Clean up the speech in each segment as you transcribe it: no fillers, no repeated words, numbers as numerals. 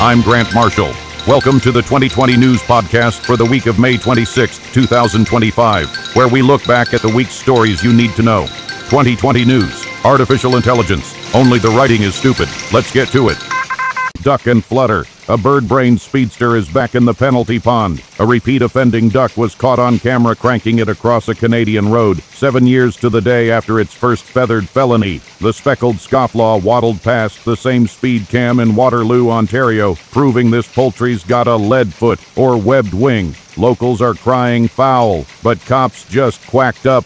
I'm Grant Marshall. Welcome to the 2020 News Podcast for the week of May 26, 2025, where we look back at the week's stories you need to know. 2020 News. Artificial intelligence. Only the writing is stupid. Let's get to it. Duck and flutter. A bird-brained speedster is back in the penalty pond. A repeat offending duck was caught on camera cranking it across a Canadian road, 7 years to the day after its first feathered felony. The speckled scofflaw waddled past the same speed cam in Waterloo, Ontario, proving this poultry's got a lead foot or webbed wing. Locals are crying foul, but cops just quacked up.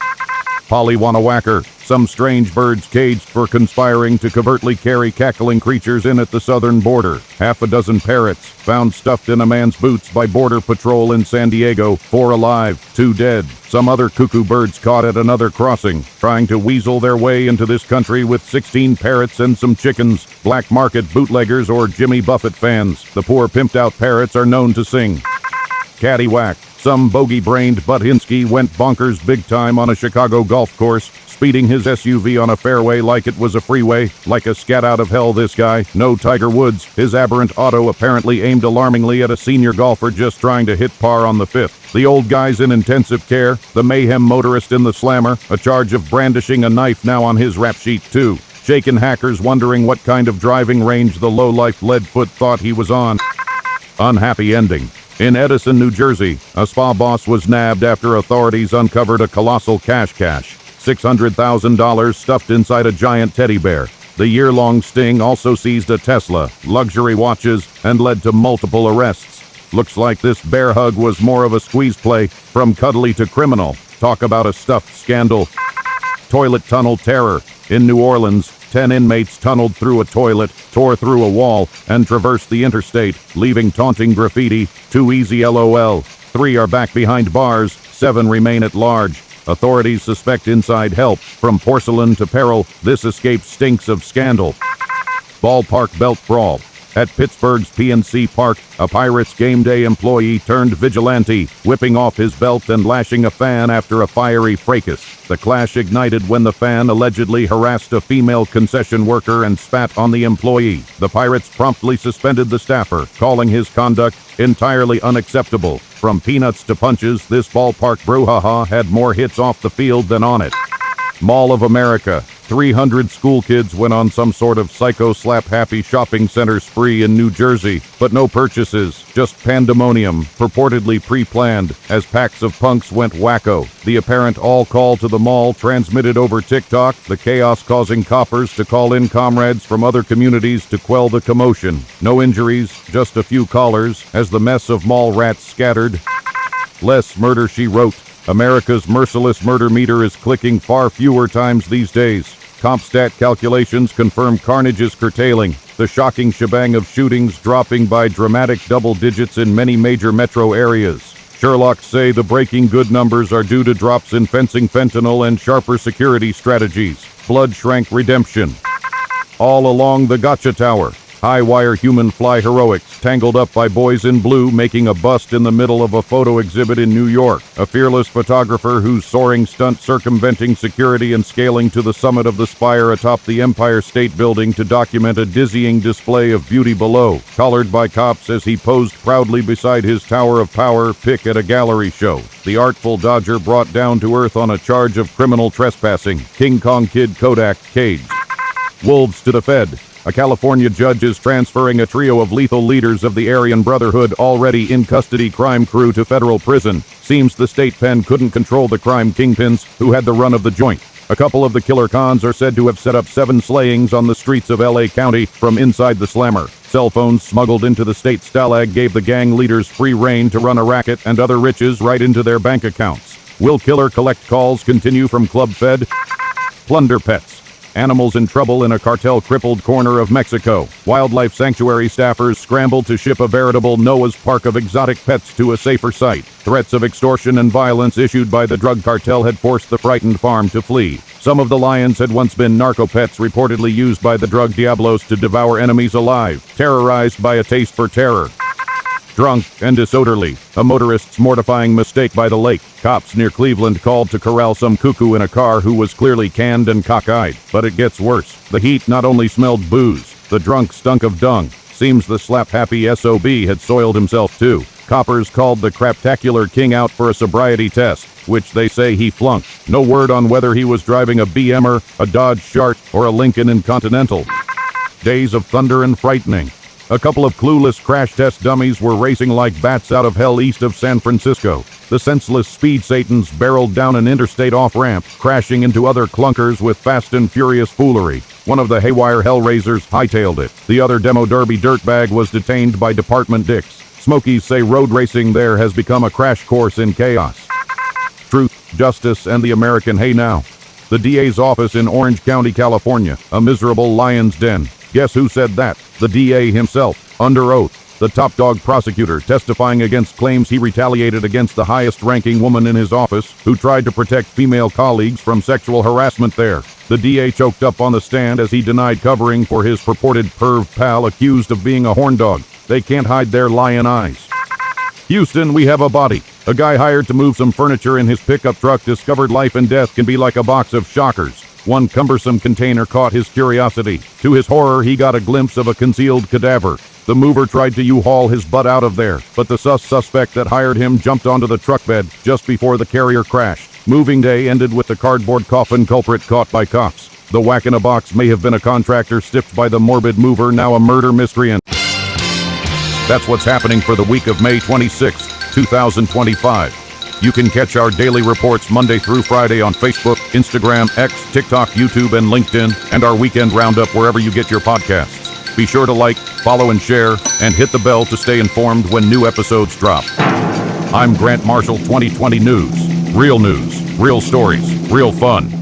Pollywannawacker. Some strange birds caged for conspiring to covertly carry cackling creatures in at the southern border. Half a dozen parrots found stuffed in a man's boots by Border Patrol in San Diego. 4 alive, 2 dead. Some other cuckoo birds caught at another crossing, trying to weasel their way into this country with 16 parrots and some chickens. Black market bootleggers or Jimmy Buffett fans. The poor pimped-out parrots are known to sing. Caddywhack. Some bogey-brained Buttinsky went bonkers big time on a Chicago golf course, speeding his SUV on a fairway like it was a freeway. Like a scat out of hell, this guy. No Tiger Woods. His aberrant auto apparently aimed alarmingly at a senior golfer just trying to hit par on the 5th. The old guy's in intensive care. The mayhem motorist in the slammer. A charge of brandishing a knife now on his rap sheet, too. Shaken hackers wondering what kind of driving range the lowlife Leadfoot thought he was on. Unhappy ending. In Edison, New Jersey, a spa boss was nabbed after authorities uncovered a colossal cache. $600,000 stuffed inside a giant teddy bear. The year-long sting also seized a Tesla, luxury watches, and led to multiple arrests. Looks like this bear hug was more of a squeeze play, from cuddly to criminal. Talk about a stuffed scandal. Toilet tunnel terror. In New Orleans, 10 inmates tunneled through a toilet, tore through a wall, and traversed the interstate, leaving taunting graffiti. Too easy LOL. 3 are back behind bars, 7 remain at large. Authorities suspect inside help. From porcelain to peril, this escape stinks of scandal. Ballpark belt brawl. At Pittsburgh's PNC Park, a Pirates game day employee turned vigilante, whipping off his belt and lashing a fan after a fiery fracas. The clash ignited when the fan allegedly harassed a female concession worker and spat on the employee. The Pirates promptly suspended the staffer, calling his conduct entirely unacceptable. From peanuts to punches, this ballpark brouhaha had more hits off the field than on it. Mall of America. 300 school kids went on some sort of psycho-slap-happy shopping center spree in New Jersey, but no purchases, just pandemonium, purportedly pre-planned, as packs of punks went wacko. The apparent all-call to the mall transmitted over TikTok, the chaos causing coppers to call in comrades from other communities to quell the commotion. No injuries, just a few callers, as the mess of mall rats scattered. Less Murder, She Wrote. America's merciless murder meter is clicking far fewer times these days. CompStat calculations confirm carnage is curtailing, the shocking shebang of shootings dropping by dramatic double digits in many major metro areas. Sherlocks say the breaking good numbers are due to drops in fencing fentanyl and sharper security strategies. Blood shrank redemption. All along the Gotcha Tower. High-wire human fly heroics, tangled up by boys in blue, making a bust in the middle of a photo exhibit in New York. A fearless photographer whose soaring stunt circumventing security and scaling to the summit of the spire atop the Empire State Building to document a dizzying display of beauty below. Collared by cops as he posed proudly beside his Tower of Power pic at a gallery show. The artful dodger brought down to earth on a charge of criminal trespassing. King Kong Kid Kodak caged. Wolves to the Fed. A California judge is transferring a trio of lethal leaders of the Aryan Brotherhood already in custody crime crew to federal prison. Seems the state pen couldn't control the crime kingpins who had the run of the joint. A couple of the killer cons are said to have set up 7 slayings on the streets of LA County from inside the slammer. Cell phones smuggled into the state stalag gave the gang leaders free rein to run a racket and other riches right into their bank accounts. Will killer collect calls continue from Club Fed? Plunder pets. Animals in trouble in a cartel-crippled corner of Mexico. Wildlife sanctuary staffers scrambled to ship a veritable Noah's Ark of exotic pets to a safer site. Threats of extortion and violence issued by the drug cartel had forced the frightened farm to flee. Some of the lions had once been narco-pets reportedly used by the drug diablos to devour enemies alive, terrorized by a taste for terror. Drunk and disorderly. A motorist's mortifying mistake by the lake. Cops near Cleveland called to corral some cuckoo in a car who was clearly canned and cockeyed. But it gets worse. The heat not only smelled booze, the drunk stunk of dung. Seems the slap-happy SOB had soiled himself too. Coppers called the craptacular king out for a sobriety test, which they say he flunked. No word on whether he was driving a BMer, a Dodge Chart, or a Lincoln Continental. Days of thunder and frightening. A couple of clueless crash test dummies were racing like bats out of hell east of San Francisco. The senseless speed satans barreled down an interstate off-ramp, crashing into other clunkers with fast and furious foolery. One of the haywire hellraisers hightailed it. The other demo derby dirtbag was detained by Department Dicks. Smokies say road racing there has become a crash course in chaos. Truth, justice, and the American hey now. The DA's office in Orange County, California, a miserable lion's den. Guess who said that? The DA himself, under oath. The top dog prosecutor testifying against claims he retaliated against the highest-ranking woman in his office who tried to protect female colleagues from sexual harassment there. The DA choked up on the stand as he denied covering for his purported perv pal accused of being a horn dog. They can't hide their lion eyes. Houston, we have a body. A guy hired to move some furniture in his pickup truck discovered life and death can be like a box of shockers. One cumbersome container caught his curiosity. To his horror, he got a glimpse of a concealed cadaver. The mover tried to U-haul his butt out of there, but the suspect that hired him jumped onto the truck bed just before the carrier crashed. Moving day ended with the cardboard coffin culprit caught by cops. The whack-in-a-box may have been a contractor stiffed by the morbid mover, now a murder mystery, and that's what's happening for the week of May 26, 2025. You can catch our daily reports Monday through Friday on Facebook, Instagram, X, TikTok, YouTube, and LinkedIn, and our weekend roundup wherever you get your podcasts. Be sure to like, follow, and share, and hit the bell to stay informed when new episodes drop. I'm Grant Marshall, 2020 News. Real stories, real fun.